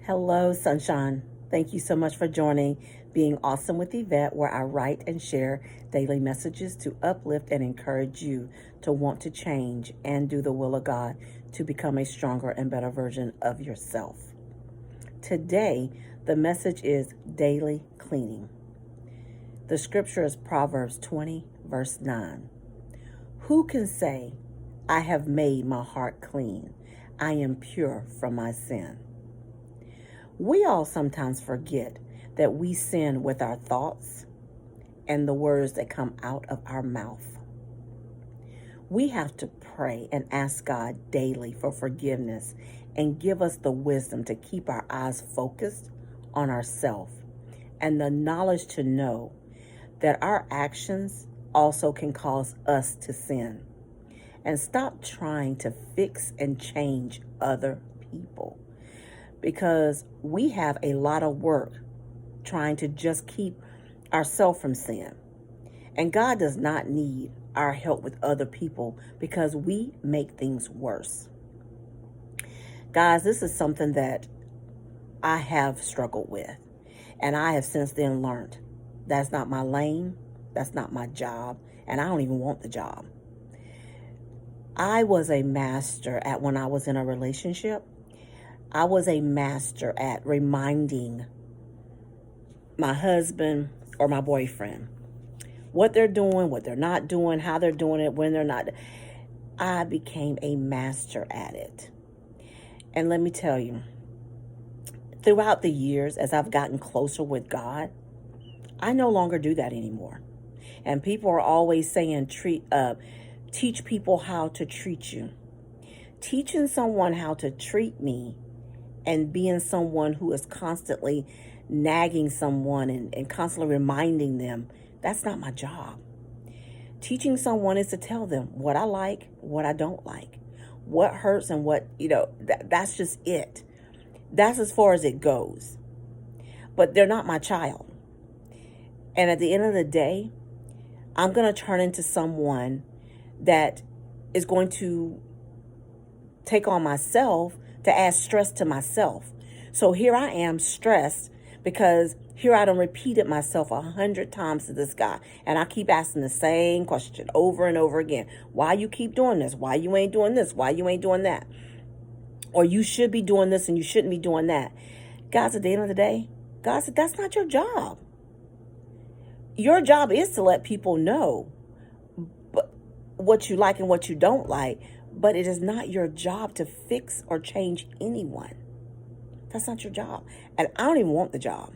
Hello, sunshine. Thank you so much for joining Being Awesome with Yvette, where I write and share daily messages to uplift and encourage you to want to change and do the will of God to become a stronger and better version of yourself. Today, the message is daily cleaning. The scripture is Proverbs 20, verse 9. Who can say, I have made my heart clean? I am pure from my sin. We all sometimes forget that we sin with our thoughts and the words that come out of our mouth. We have to pray and ask God daily for forgiveness and give us the wisdom to keep our eyes focused on ourselves and the knowledge to know that our actions also can cause us to sin. And stop trying to fix and change other people, because we have a lot of work trying to just keep ourselves from sin. And God does not need our help with other people because we make things worse. Guys, this is something that I have struggled with. And I have since then learned that's not my lane. That's not my job. And I don't even want the job. I was a master at when I was in a relationship. I was a master at reminding my husband or my boyfriend what they're doing, what they're not doing, how they're doing it, when they're not. I became a master at it. And let me tell you, throughout the years, as I've gotten closer with God, I no longer do that anymore. And people are always saying, teach people how to treat you. Teaching someone how to treat me and being someone who is constantly nagging someone and constantly reminding them, that's not my job. Teaching someone is to tell them what I like, what I don't like, what hurts and what, that's just it. That's as far as it goes. But they're not my child. And at the end of the day, I'm going to turn into someone that is going to take on myself to add stress to myself. So here I am stressed because here I done repeated myself 100 times to this guy. And I keep asking the same question over and over again. Why you keep doing this? Why you ain't doing this? Why you ain't doing that? Or you should be doing this and you shouldn't be doing that. Guys, at the end of the day, God said, that's not your job. Your job is to let people know what you like and what you don't like. But it is not your job to fix or change anyone. That's not your job. And I don't even want the job.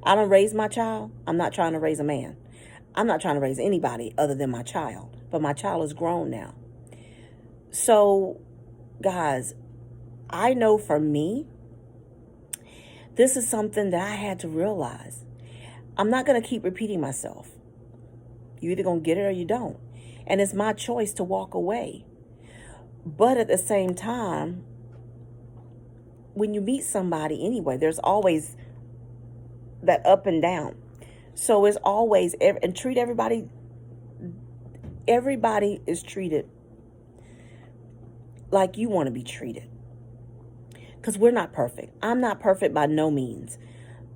I don't raise my child. I'm not trying to raise a man. I'm not trying to raise anybody other than my child. But my child is grown now. So, guys, I know for me, this is something that I had to realize. I'm not going to keep repeating myself. You're either going to get it or you don't. And it's my choice to walk away. But at the same time, when you meet somebody anyway, there's always that up and down. So it's always, and treat everybody is treated like you want to be treated. Because we're not perfect. I'm not perfect by no means.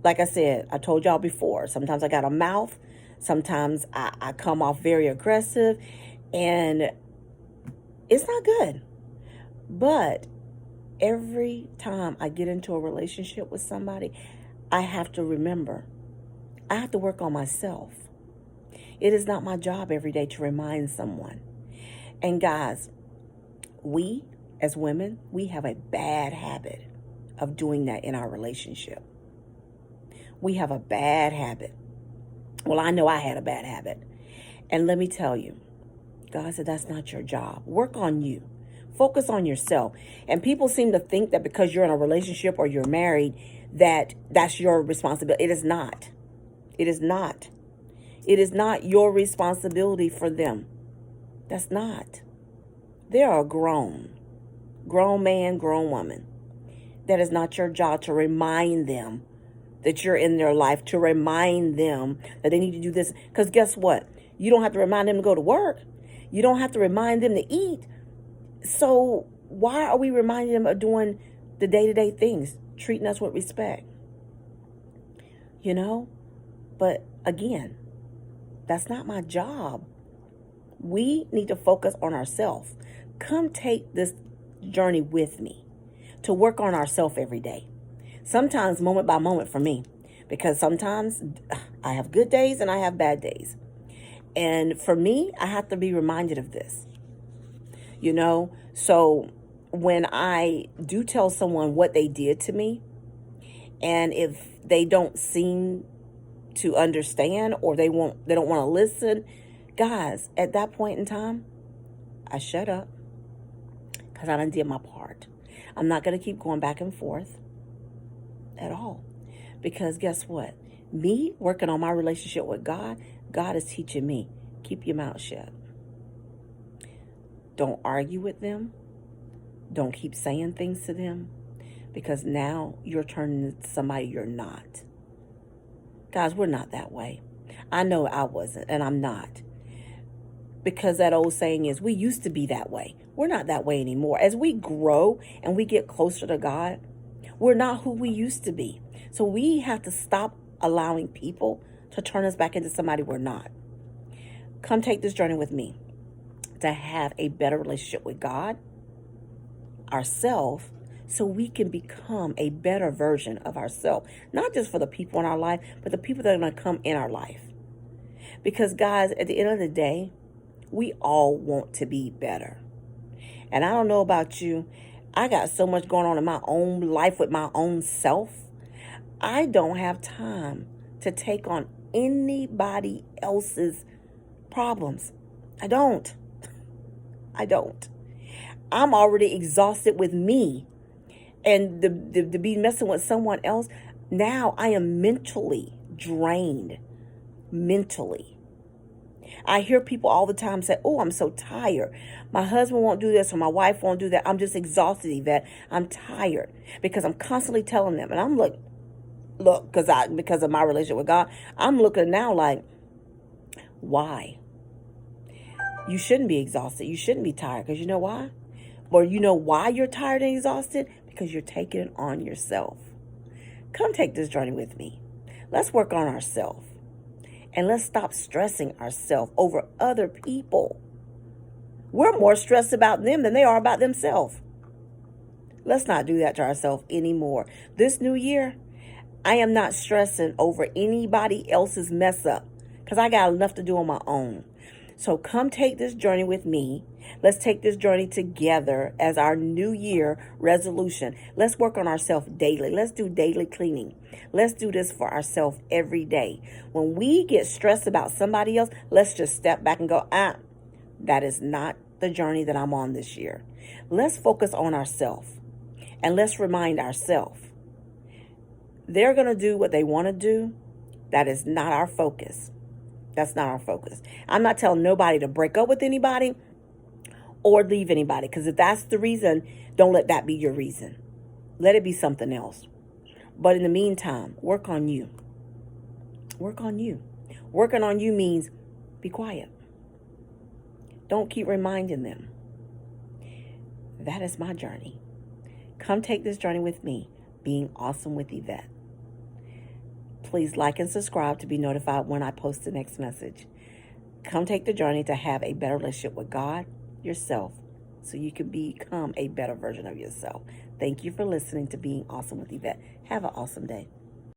Like I said, I told y'all before, sometimes I got a mouth. Sometimes I come off very aggressive. And it's not good. But every time I get into a relationship with somebody, I have to remember, I have to work on myself. It is not my job every day to remind someone. And guys, we as women, we have a bad habit of doing that in our relationship. We have a bad habit. Well, I know I had a bad habit. And let me tell you, God said, that's not your job. Work on you. Focus on yourself. And people seem to think that because you're in a relationship or you're married, that that's your responsibility. It is not. It is not. It is not your responsibility for them. That's not. They are grown man, grown woman. That is not your job to remind them that you're in their life, to remind them that they need to do this. Because guess what? You don't have to remind them to go to work. You don't have to remind them to eat. So why are we reminding them of doing the day-to-day things, treating us with respect, you know? But again, that's not my job. We need to focus on ourselves. Come take this journey with me to work on ourselves every day. Sometimes moment by moment for me, because sometimes I have good days and I have bad days. And for me, I have to be reminded of this, you know? So when I do tell someone what they did to me, and if they don't seem to understand or they don't want to listen, guys, at that point in time, I shut up because I done did my part. I'm not going to keep going back and forth at all, because guess what? Me working on my relationship with God, God is teaching me, keep your mouth shut. Don't argue with them. Don't keep saying things to them, because now you're turning into somebody you're not. Guys, we're not that way. I know I wasn't, and I'm not. Because that old saying is, we used to be that way. We're not that way anymore. As we grow and we get closer to God, we're not who we used to be. So we have to stop allowing people to turn us back into somebody we're not. Come take this journey with me to have a better relationship with God, ourselves, so we can become a better version of ourselves. Not just for the people in our life, but the people that are going to come in our life. Because guys, at the end of the day, we all want to be better. And I don't know about you, I got so much going on in my own life with my own self. I don't have time to take on anybody else's problems. I don't. I'm already exhausted with me. And to be messing with someone else, now I am mentally drained. Mentally. I hear people all the time say, oh, I'm so tired. My husband won't do this or my wife won't do that. I'm just exhausted, Yvette. I'm tired. Because I'm constantly telling them. And I'm look, because of my relationship with God, I'm looking now like, why? You shouldn't be exhausted. You shouldn't be tired. Because you know why? Or you know why you're tired and exhausted? Because you're taking it on yourself. Come take this journey with me. Let's work on ourselves. And let's stop stressing ourselves over other people. We're more stressed about them than they are about themselves. Let's not do that to ourselves anymore. This new year, I am not stressing over anybody else's mess up, because I got enough to do on my own. So come take this journey with me. Let's take this journey together as our new year resolution. Let's work on ourselves daily. Let's do daily cleaning. Let's do this for ourselves every day. When we get stressed about somebody else, let's just step back and go, that is not the journey that I'm on this year. Let's focus on ourselves, and let's remind ourselves, they're going to do what they want to do. That is not our focus. That's not our focus. I'm not telling nobody to break up with anybody or leave anybody, because if that's the reason, don't let that be your reason. Let it be something else. But in the meantime, work on you. Work on you. Working on you means be quiet. Don't keep reminding them. That is my journey. Come take this journey with me, being awesome with Yvette. Please like and subscribe to be notified when I post the next message. Come take the journey to have a better relationship with God, yourself, so you can become a better version of yourself. Thank you for listening to Being Awesome with Yvette. Have an awesome day.